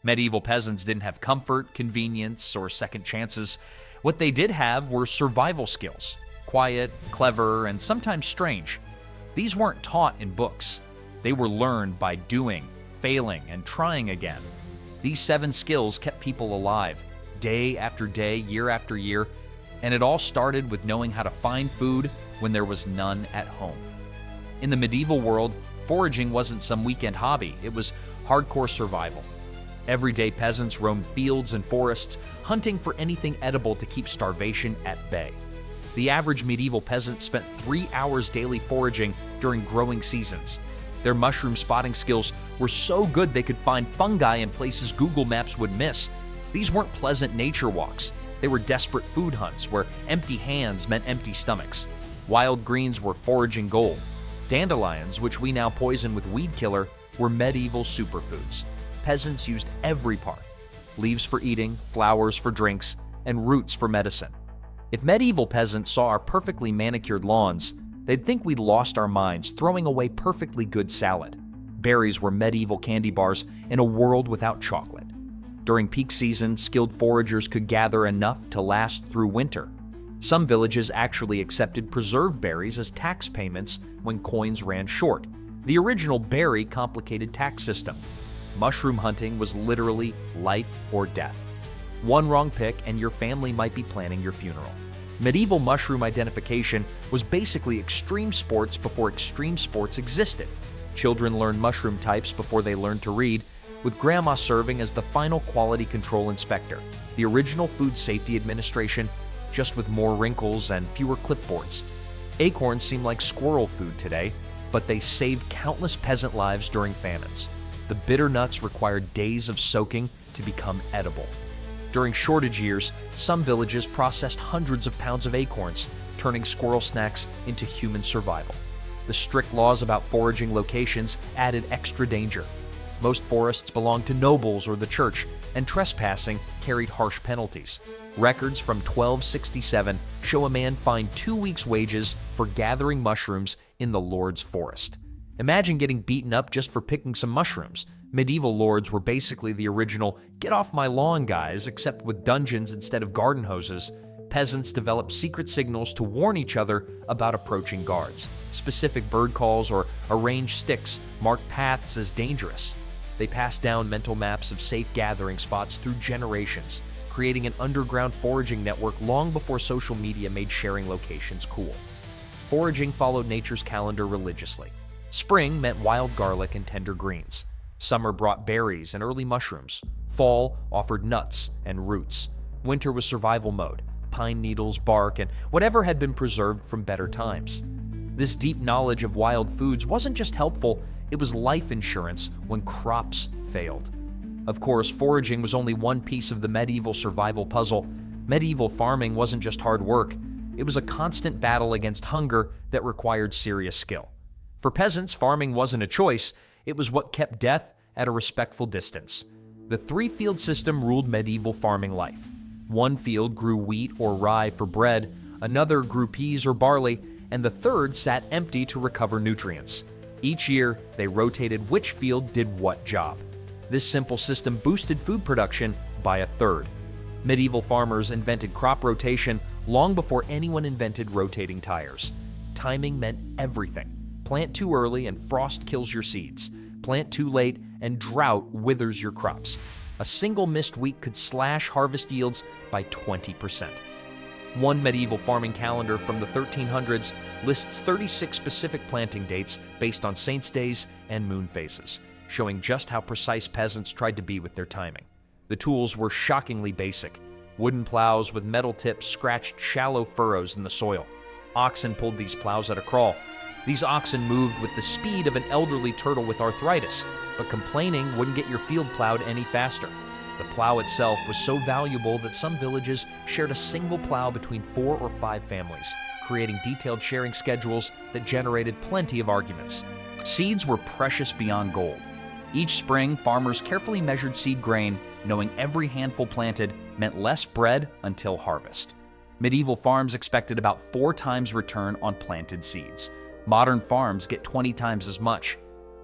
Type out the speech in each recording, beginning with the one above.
Medieval peasants didn't have comfort, convenience, or second chances. What they did have were survival skills, quiet, clever, and sometimes strange. These weren't taught in books. They were learned by doing, failing, and trying again. These 7 skills kept people alive, day after day, year after year, and it all started with knowing how to find food when there was none at home. In the medieval world, foraging wasn't some weekend hobby, it was hardcore survival. Everyday peasants roamed fields and forests, hunting for anything edible to keep starvation at bay. The average medieval peasant spent 3 hours daily foraging during growing seasons. Their mushroom spotting skills were so good they could find fungi in places Google Maps would miss. These weren't pleasant nature walks. They were desperate food hunts where empty hands meant empty stomachs. Wild greens were foraging gold. Dandelions, which we now poison with weed killer, were medieval superfoods. Peasants used every part: leaves for eating, flowers for drinks, and roots for medicine. If medieval peasants saw our perfectly manicured lawns, they'd think we'd lost our minds throwing away perfectly good salad. Berries were medieval candy bars in a world without chocolate. During peak season, skilled foragers could gather enough to last through winter. Some villages actually accepted preserved berries as tax payments when coins ran short. The original very complicated tax system. Mushroom hunting was literally life or death. One wrong pick and your family might be planning your funeral. Medieval mushroom identification was basically extreme sports before extreme sports existed. Children learned mushroom types before they learned to read, with Grandma serving as the final quality control inspector, the original Food Safety Administration, just with more wrinkles and fewer clipboards. Acorns seem like squirrel food today, but they saved countless peasant lives during famines. The bitter nuts required days of soaking to become edible. During shortage years, some villages processed hundreds of pounds of acorns, turning squirrel snacks into human survival. The strict laws about foraging locations added extra danger. Most forests belonged to nobles or the church, and trespassing carried harsh penalties. Records from 1267 show a man fined 2 weeks' wages for gathering mushrooms in the Lord's forest. Imagine getting beaten up just for picking some mushrooms. Medieval lords were basically the original "get off my lawn" guys, except with dungeons instead of garden hoses. Peasants developed secret signals to warn each other about approaching guards. Specific bird calls or arranged sticks marked paths as dangerous. They passed down mental maps of safe gathering spots through generations, creating an underground foraging network long before social media made sharing locations cool. Foraging followed nature's calendar religiously. Spring meant wild garlic and tender greens. Summer brought berries and early mushrooms. Fall offered nuts and roots. Winter was survival mode, pine needles, bark, and whatever had been preserved from better times. This deep knowledge of wild foods wasn't just helpful, it was life insurance when crops failed. Of course, foraging was only one piece of the medieval survival puzzle. Medieval farming wasn't just hard work, it was a constant battle against hunger that required serious skill. For peasants, farming wasn't a choice, it was what kept death at a respectful distance. The 3-field system ruled medieval farming life. One field grew wheat or rye for bread, another grew peas or barley, and the third sat empty to recover nutrients. Each year, they rotated which field did what job. This simple system boosted food production by a third. Medieval farmers invented crop rotation long before anyone invented rotating tires. Timing meant everything. Plant too early and frost kills your seeds. Plant too late and drought withers your crops. A single missed week could slash harvest yields by 20%. One medieval farming calendar from the 1300s lists 36 specific planting dates based on saints' days and moon phases, showing just how precise peasants tried to be with their timing. The tools were shockingly basic. Wooden plows with metal tips scratched shallow furrows in the soil. Oxen pulled these plows at a crawl. These oxen moved with the speed of an elderly turtle with arthritis, but complaining wouldn't get your field plowed any faster. The plow itself was so valuable that some villages shared a single plow between 4 or 5 families, creating detailed sharing schedules that generated plenty of arguments. Seeds were precious beyond gold. Each spring, farmers carefully measured seed grain, knowing every handful planted meant less bread until harvest. Medieval farms expected about 4 times return on planted seeds. Modern farms get 20 times as much.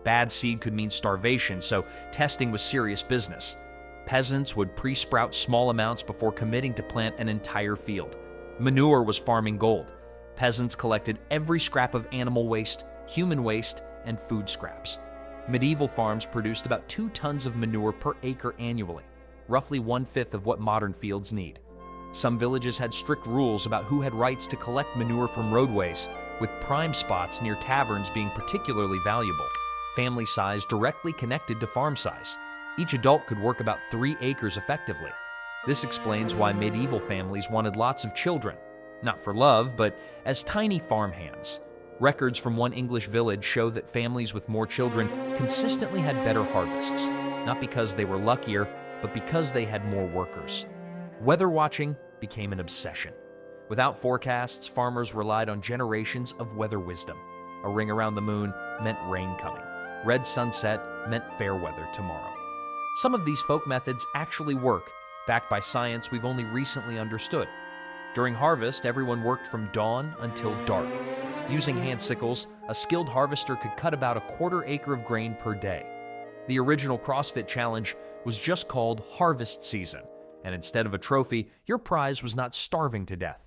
Bad seed could mean starvation, so testing was serious business. Peasants would pre-sprout small amounts before committing to plant an entire field. Manure was farming gold. Peasants collected every scrap of animal waste, human waste, and food scraps. Medieval farms produced about 2 tons of manure per acre annually, roughly 1/5 of what modern fields need. Some villages had strict rules about who had rights to collect manure from roadways, with prime spots near taverns being particularly valuable, family size directly connected to farm size. Each adult could work about 3 acres effectively. This explains why medieval families wanted lots of children, not for love, but as tiny farmhands. Records from one English village show that families with more children consistently had better harvests, not because they were luckier, but because they had more workers. Weather watching became an obsession. Without forecasts, farmers relied on generations of weather wisdom. A ring around the moon meant rain coming. Red sunset meant fair weather tomorrow. Some of these folk methods actually work, backed by science we've only recently understood. During harvest, everyone worked from dawn until dark. Using hand sickles, a skilled harvester could cut about a 1/4 acre of grain per day. The original CrossFit challenge was just called Harvest Season, and instead of a trophy, your prize was not starving to death.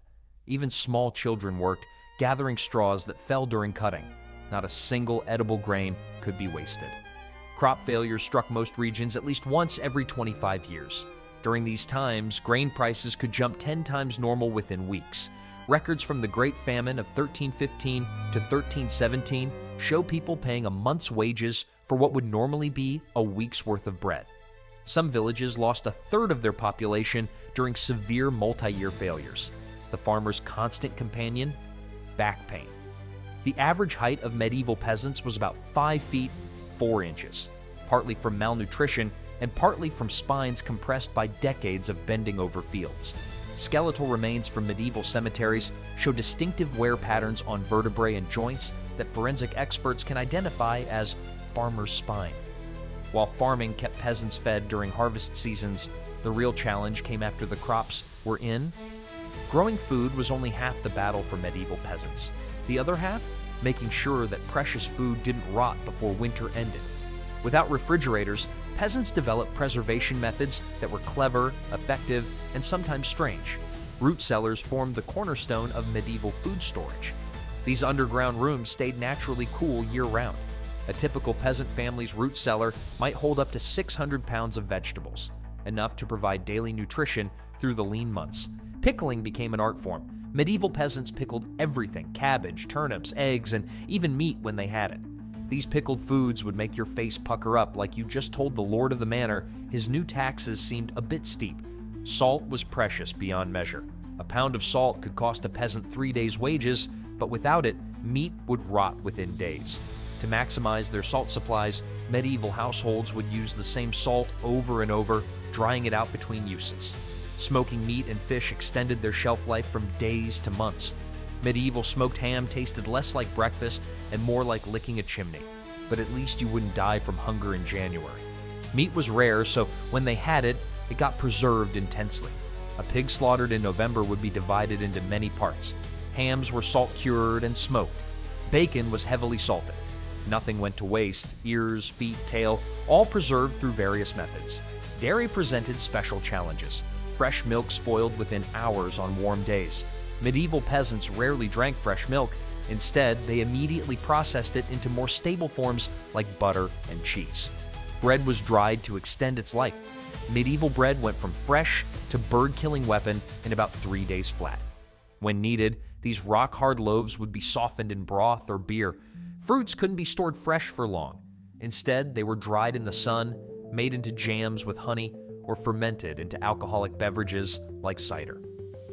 Even small children worked, gathering straws that fell during cutting. Not a single edible grain could be wasted. Crop failures struck most regions at least once every 25 years. During these times, grain prices could jump 10 times normal within weeks. Records from the Great Famine of 1315 to 1317 show people paying a month's wages for what would normally be a week's worth of bread. Some villages lost 1/3 of their population during severe multi-year failures. The farmer's constant companion? Back pain. The average height of medieval peasants was about 5 feet 4 inches, partly from malnutrition and partly from spines compressed by decades of bending over fields. Skeletal remains from medieval cemeteries show distinctive wear patterns on vertebrae and joints that forensic experts can identify as farmer's spine. While farming kept peasants fed during harvest seasons, the real challenge came after the crops were in. Growing food was only half the battle for medieval peasants. The other half, making sure that precious food didn't rot before winter ended. Without refrigerators, peasants developed preservation methods that were clever, effective, and sometimes strange. Root cellars formed the cornerstone of medieval food storage. These underground rooms stayed naturally cool year-round. A typical peasant family's root cellar might hold up to 600 pounds of vegetables, enough to provide daily nutrition through the lean months. Pickling became an art form. Medieval peasants pickled everything: cabbage, turnips, eggs, and even meat when they had it. These pickled foods would make your face pucker up like you just told the lord of the manor his new taxes seemed a bit steep. Salt was precious beyond measure. A pound of salt could cost a peasant 3 days' wages, but without it, meat would rot within days. To maximize their salt supplies, medieval households would use the same salt over and over, drying it out between uses. Smoking meat and fish extended their shelf life from days to months. Medieval smoked ham tasted less like breakfast and more like licking a chimney, but at least you wouldn't die from hunger in January. Meat was rare, so when they had it, it got preserved intensely. A pig slaughtered in November would be divided into many parts. Hams were salt-cured and smoked. Bacon was heavily salted. Nothing went to waste: ears, feet, tail, all preserved through various methods. Dairy presented special challenges. Fresh milk spoiled within hours on warm days. Medieval peasants rarely drank fresh milk. Instead, they immediately processed it into more stable forms like butter and cheese. Bread was dried to extend its life. Medieval bread went from fresh to bird-killing weapon in about 3 days flat. When needed, these rock-hard loaves would be softened in broth or beer. Fruits couldn't be stored fresh for long. Instead, they were dried in the sun, made into jams with honey, or fermented into alcoholic beverages like cider.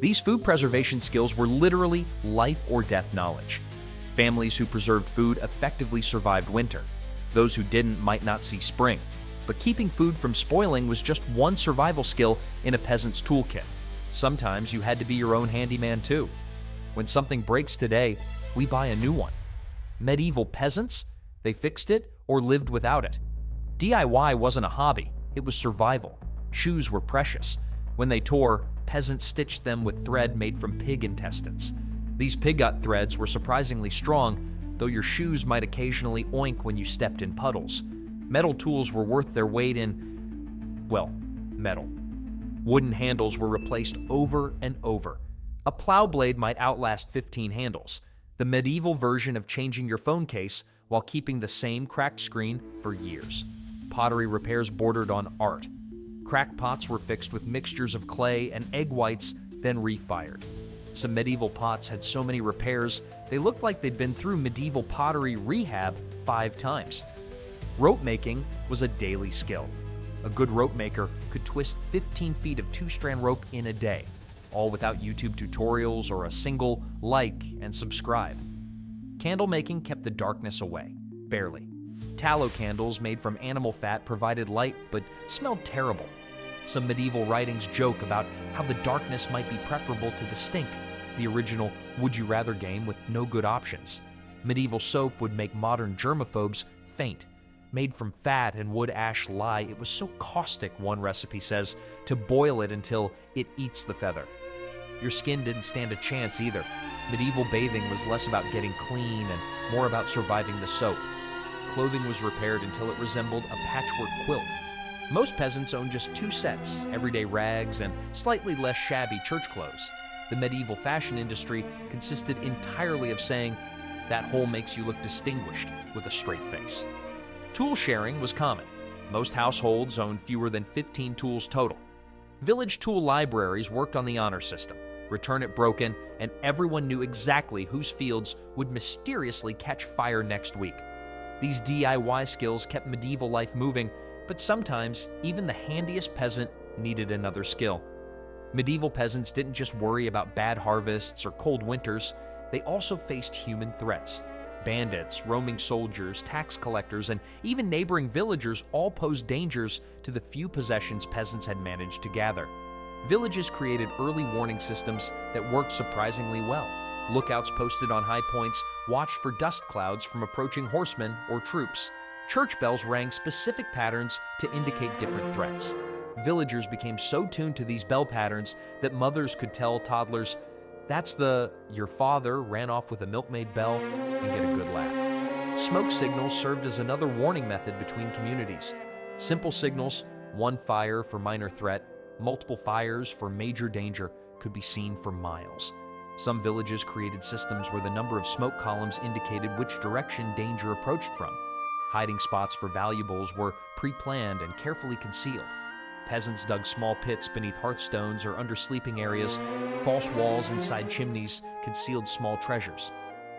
These food preservation skills were literally life or death knowledge. Families who preserved food effectively survived winter. Those who didn't might not see spring. But keeping food from spoiling was just one survival skill in a peasant's toolkit. Sometimes you had to be your own handyman too. When something breaks today, we buy a new one. Medieval peasants? They fixed it or lived without it. DIY wasn't a hobby, it was survival. Shoes were precious. When they tore, peasants stitched them with thread made from pig intestines. These pig gut threads were surprisingly strong, though your shoes might occasionally oink when you stepped in puddles. Metal tools were worth their weight in, well, metal. Wooden handles were replaced over and over. A plow blade might outlast 15 handles, the medieval version of changing your phone case while keeping the same cracked screen for years. Pottery repairs bordered on art. Cracked pots were fixed with mixtures of clay and egg whites, then refired. Some medieval pots had so many repairs, they looked like they'd been through medieval pottery rehab 5 times. Rope making was a daily skill. A good rope maker could twist 15 feet of 2-strand rope in a day, all without YouTube tutorials or a single like and subscribe. Candle making kept the darkness away, barely. Tallow candles made from animal fat provided light but smelled terrible. Some medieval writings joke about how the darkness might be preferable to the stink, the original Would You Rather game with no good options. Medieval soap would make modern germaphobes faint. Made from fat and wood ash lye, it was so caustic, one recipe says, to boil it until it eats the feather. Your skin didn't stand a chance either. Medieval bathing was less about getting clean and more about surviving the soap. Clothing was repaired until it resembled a patchwork quilt. Most peasants owned just 2 sets, everyday rags and slightly less shabby church clothes. The medieval fashion industry consisted entirely of saying, "That hole makes you look distinguished," with a straight face. Tool sharing was common. Most households owned fewer than 15 tools total. Village tool libraries worked on the honor system. Return it broken, and everyone knew exactly whose fields would mysteriously catch fire next week. These DIY skills kept medieval life moving, but sometimes even the handiest peasant needed another skill. Medieval peasants didn't just worry about bad harvests or cold winters, they also faced human threats. Bandits, roaming soldiers, tax collectors, and even neighboring villagers all posed dangers to the few possessions peasants had managed to gather. Villages created early warning systems that worked surprisingly well. Lookouts posted on high points watched for dust clouds from approaching horsemen or troops. Church bells rang specific patterns to indicate different threats. Villagers became so tuned to these bell patterns that mothers could tell toddlers, "That's the 'your father ran off with a milkmaid bell," and get a good laugh. Smoke signals served as another warning method between communities. Simple signals, one fire for minor threat, multiple fires for major danger, could be seen for miles. Some villages created systems where the number of smoke columns indicated which direction danger approached from. Hiding spots for valuables were pre-planned and carefully concealed. Peasants dug small pits beneath hearthstones or under sleeping areas. False walls inside chimneys concealed small treasures.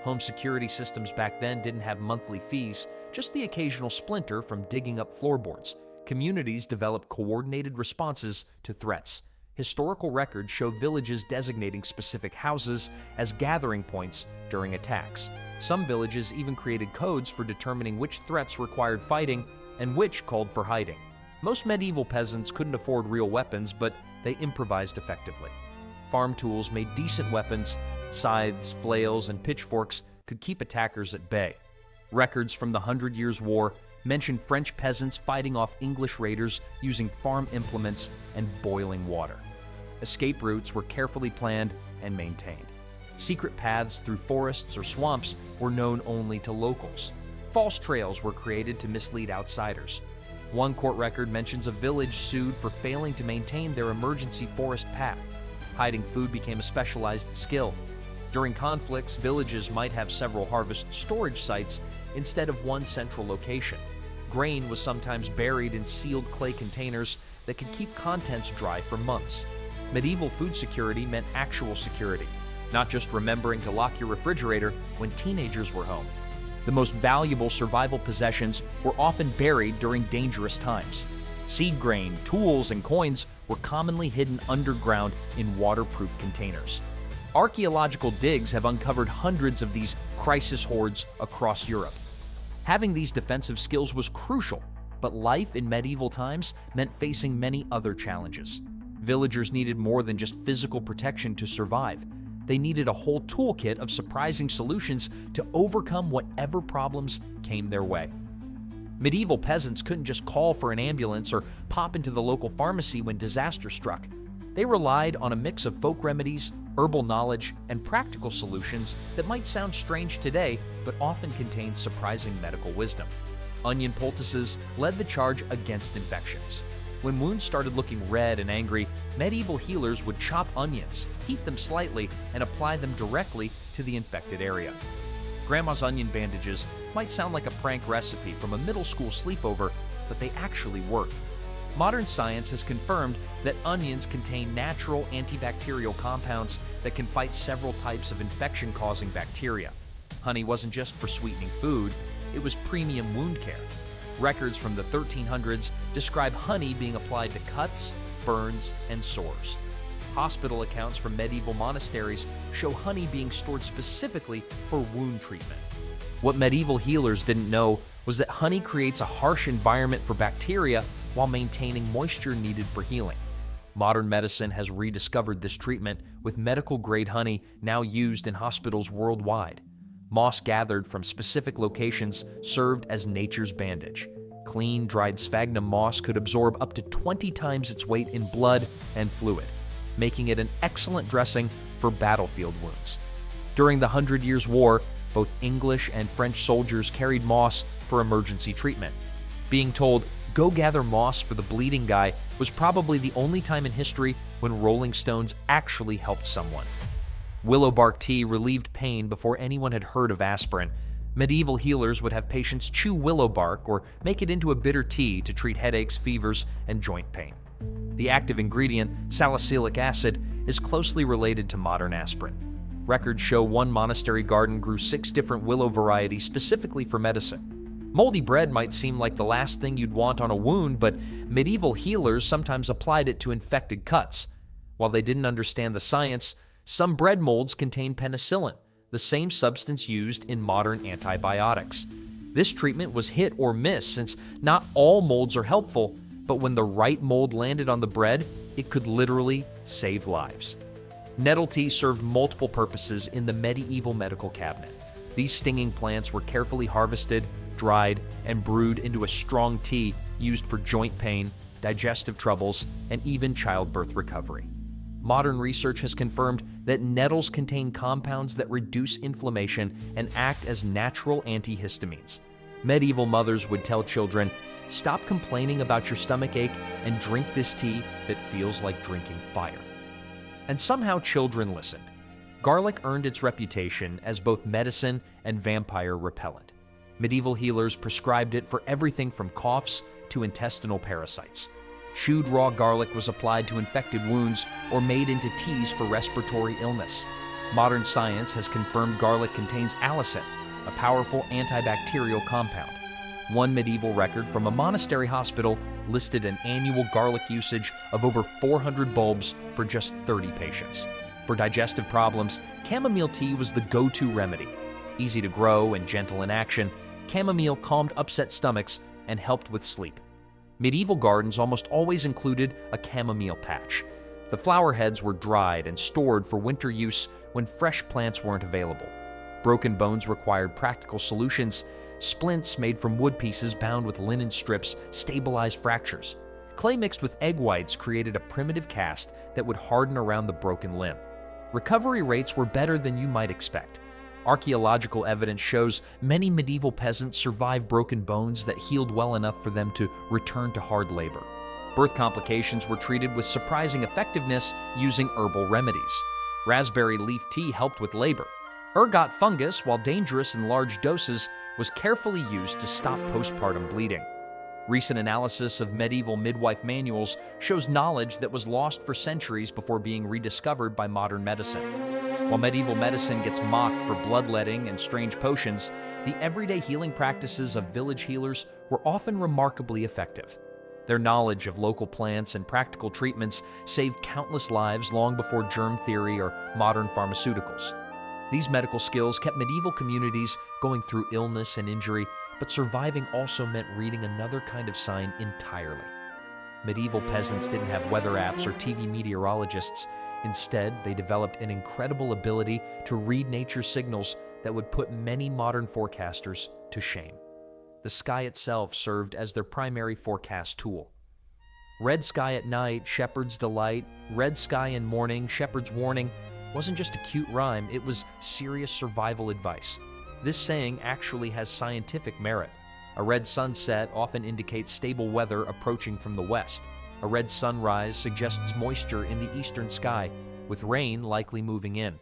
Home security systems back then didn't have monthly fees, just the occasional splinter from digging up floorboards. Communities developed coordinated responses to threats. Historical records show villages designating specific houses as gathering points during attacks. Some villages even created codes for determining which threats required fighting and which called for hiding. Most medieval peasants couldn't afford real weapons, but they improvised effectively. Farm tools made decent weapons. Scythes, flails, and pitchforks could keep attackers at bay. Records from the 100 Years' War mention French peasants fighting off English raiders using farm implements and boiling water. Escape routes were carefully planned and maintained. Secret paths through forests or swamps were known only to locals. False trails were created to mislead outsiders. One court record mentions a village sued for failing to maintain their emergency forest path. Hiding food became a specialized skill. During conflicts, villages might have several harvest storage sites instead of one central location. Grain was sometimes buried in sealed clay containers that could keep contents dry for months. Medieval food security meant actual security, not just remembering to lock your refrigerator when teenagers were home. The most valuable survival possessions were often buried during dangerous times. Seed grain, tools, and coins were commonly hidden underground in waterproof containers. Archaeological digs have uncovered hundreds of these crisis hoards across Europe. Having these defensive skills was crucial, but life in medieval times meant facing many other challenges. Villagers needed more than just physical protection to survive. They needed a whole toolkit of surprising solutions to overcome whatever problems came their way. Medieval peasants couldn't just call for an ambulance or pop into the local pharmacy when disaster struck. They relied on a mix of folk remedies, herbal knowledge, and practical solutions that might sound strange today, but often contain surprising medical wisdom. Onion poultices led the charge against infections. When wounds started looking red and angry, medieval healers would chop onions, heat them slightly, and apply them directly to the infected area. Grandma's onion bandages might sound like a prank recipe from a middle school sleepover, but they actually worked. Modern science has confirmed that onions contain natural antibacterial compounds that can fight several types of infection-causing bacteria. Honey wasn't just for sweetening food, it was premium wound care. Records from the 1300s describe honey being applied to cuts, burns, and sores. Hospital accounts from medieval monasteries show honey being stored specifically for wound treatment. What medieval healers didn't know was that honey creates a harsh environment for bacteria while maintaining moisture needed for healing. Modern medicine has rediscovered this treatment, with medical-grade honey now used in hospitals worldwide. Moss gathered from specific locations served as nature's bandage. Clean, dried sphagnum moss could absorb up to 20 times its weight in blood and fluid, making it an excellent dressing for battlefield wounds. During the 100 Years' War, both English and French soldiers carried moss for emergency treatment. Being told, "Go gather moss for the bleeding guy," was probably the only time in history when Rolling Stones actually helped someone. Willow bark tea relieved pain before anyone had heard of aspirin. Medieval healers would have patients chew willow bark or make it into a bitter tea to treat headaches, fevers, and joint pain. The active ingredient, salicylic acid, is closely related to modern aspirin. Records show one monastery garden grew 6 different willow varieties specifically for medicine. Moldy bread might seem like the last thing you'd want on a wound, but medieval healers sometimes applied it to infected cuts. While they didn't understand the science, some bread molds contain penicillin, the same substance used in modern antibiotics. This treatment was hit or miss, since not all molds are helpful, but when the right mold landed on the bread, it could literally save lives. Nettle tea served multiple purposes in the medieval medical cabinet. These stinging plants were carefully harvested, dried, and brewed into a strong tea used for joint pain, digestive troubles, and even childbirth recovery. Modern research has confirmed that nettles contain compounds that reduce inflammation and act as natural antihistamines. Medieval mothers would tell children, "Stop complaining about your stomach ache and drink this tea that feels like drinking fire." And somehow children listened. Garlic earned its reputation as both medicine and vampire repellent. Medieval healers prescribed it for everything from coughs to intestinal parasites. Chewed raw garlic was applied to infected wounds or made into teas for respiratory illness. Modern science has confirmed garlic contains allicin, a powerful antibacterial compound. One medieval record from a monastery hospital listed an annual garlic usage of over 400 bulbs for just 30 patients. For digestive problems, chamomile tea was the go-to remedy. Easy to grow and gentle in action, chamomile calmed upset stomachs and helped with sleep. Medieval gardens almost always included a chamomile patch. The flower heads were dried and stored for winter use when fresh plants weren't available. Broken bones required practical solutions. Splints made from wood pieces bound with linen strips stabilized fractures. Clay mixed with egg whites created a primitive cast that would harden around the broken limb. Recovery rates were better than you might expect. Archaeological evidence shows many medieval peasants survived broken bones that healed well enough for them to return to hard labor. Birth complications were treated with surprising effectiveness using herbal remedies. Raspberry leaf tea helped with labor. Ergot fungus, while dangerous in large doses, was carefully used to stop postpartum bleeding. Recent analysis of medieval midwife manuals shows knowledge that was lost for centuries before being rediscovered by modern medicine. While medieval medicine gets mocked for bloodletting and strange potions, the everyday healing practices of village healers were often remarkably effective. Their knowledge of local plants and practical treatments saved countless lives long before germ theory or modern pharmaceuticals. These medical skills kept medieval communities going through illness and injury, but surviving also meant reading another kind of sign entirely. Medieval peasants didn't have weather apps or TV meteorologists. Instead, they developed an incredible ability to read nature's signals that would put many modern forecasters to shame. The sky itself served as their primary forecast tool. Red sky at night, shepherd's delight. Red sky in morning, shepherd's warning wasn't just a cute rhyme, it was serious survival advice. This saying actually has scientific merit. A red sunset often indicates stable weather approaching from the west. A red sunrise suggests moisture in the eastern sky, with rain likely moving in.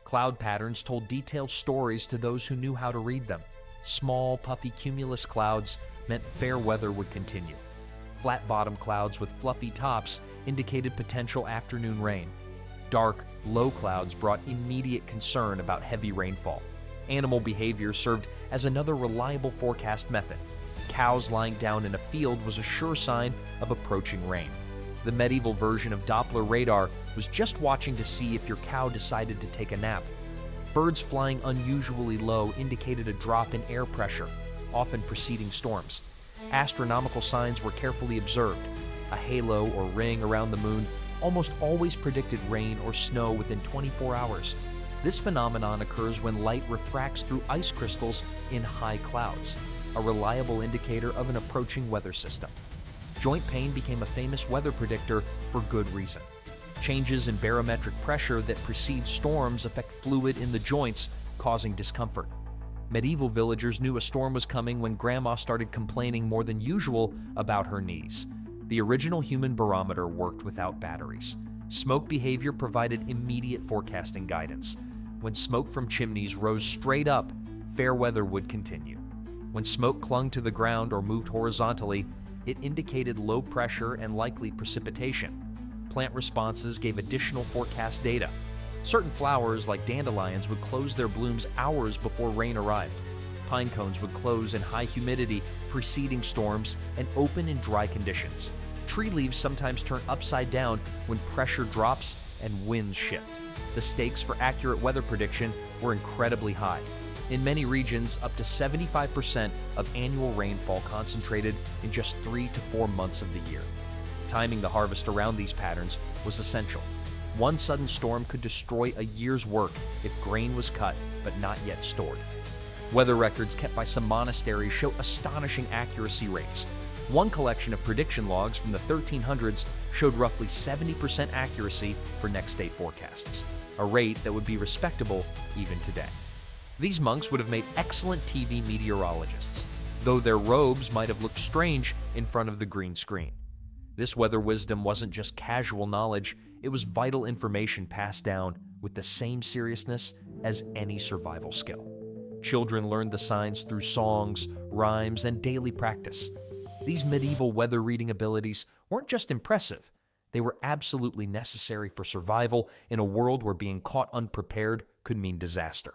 Cloud patterns told detailed stories to those who knew how to read them. Small, puffy cumulus clouds meant fair weather would continue. Flat bottom clouds with fluffy tops indicated potential afternoon rain. Dark, low clouds brought immediate concern about heavy rainfall. Animal behavior served as another reliable forecast method. Cows lying down in a field was a sure sign of approaching rain. The medieval version of Doppler radar was just watching to see if your cow decided to take a nap. Birds flying unusually low indicated a drop in air pressure, often preceding storms. Astronomical signs were carefully observed. A halo or ring around the moon almost always predicted rain or snow within 24 hours. This phenomenon occurs when light refracts through ice crystals in high clouds, a reliable indicator of an approaching weather system. Joint pain became a famous weather predictor for good reason. Changes in barometric pressure that precede storms affect fluid in the joints, causing discomfort. Medieval villagers knew a storm was coming when Grandma started complaining more than usual about her knees. The original human barometer worked without batteries. Smoke behavior provided immediate forecasting guidance. When smoke from chimneys rose straight up, fair weather would continue. When smoke clung to the ground or moved horizontally, it indicated low pressure and likely precipitation. Plant responses gave additional forecast data. Certain flowers, like dandelions, would close their blooms hours before rain arrived. Pine cones would close in high humidity preceding storms and open in dry conditions. Tree leaves sometimes turn upside down when pressure drops and winds shift. The stakes for accurate weather prediction were incredibly high. In many regions, up to 75% of annual rainfall concentrated in just 3 to 4 months of the year. Timing the harvest around these patterns was essential. One sudden storm could destroy a year's work if grain was cut but not yet stored. Weather records kept by some monasteries show astonishing accuracy rates. One collection of prediction logs from the 1300s showed roughly 70% accuracy for next-day forecasts, a rate that would be respectable even today. These monks would have made excellent TV meteorologists, though their robes might have looked strange in front of the green screen. This weather wisdom wasn't just casual knowledge, it was vital information passed down with the same seriousness as any survival skill. Children learned the signs through songs, rhymes, and daily practice. These medieval weather reading abilities weren't just impressive, they were absolutely necessary for survival in a world where being caught unprepared could mean disaster.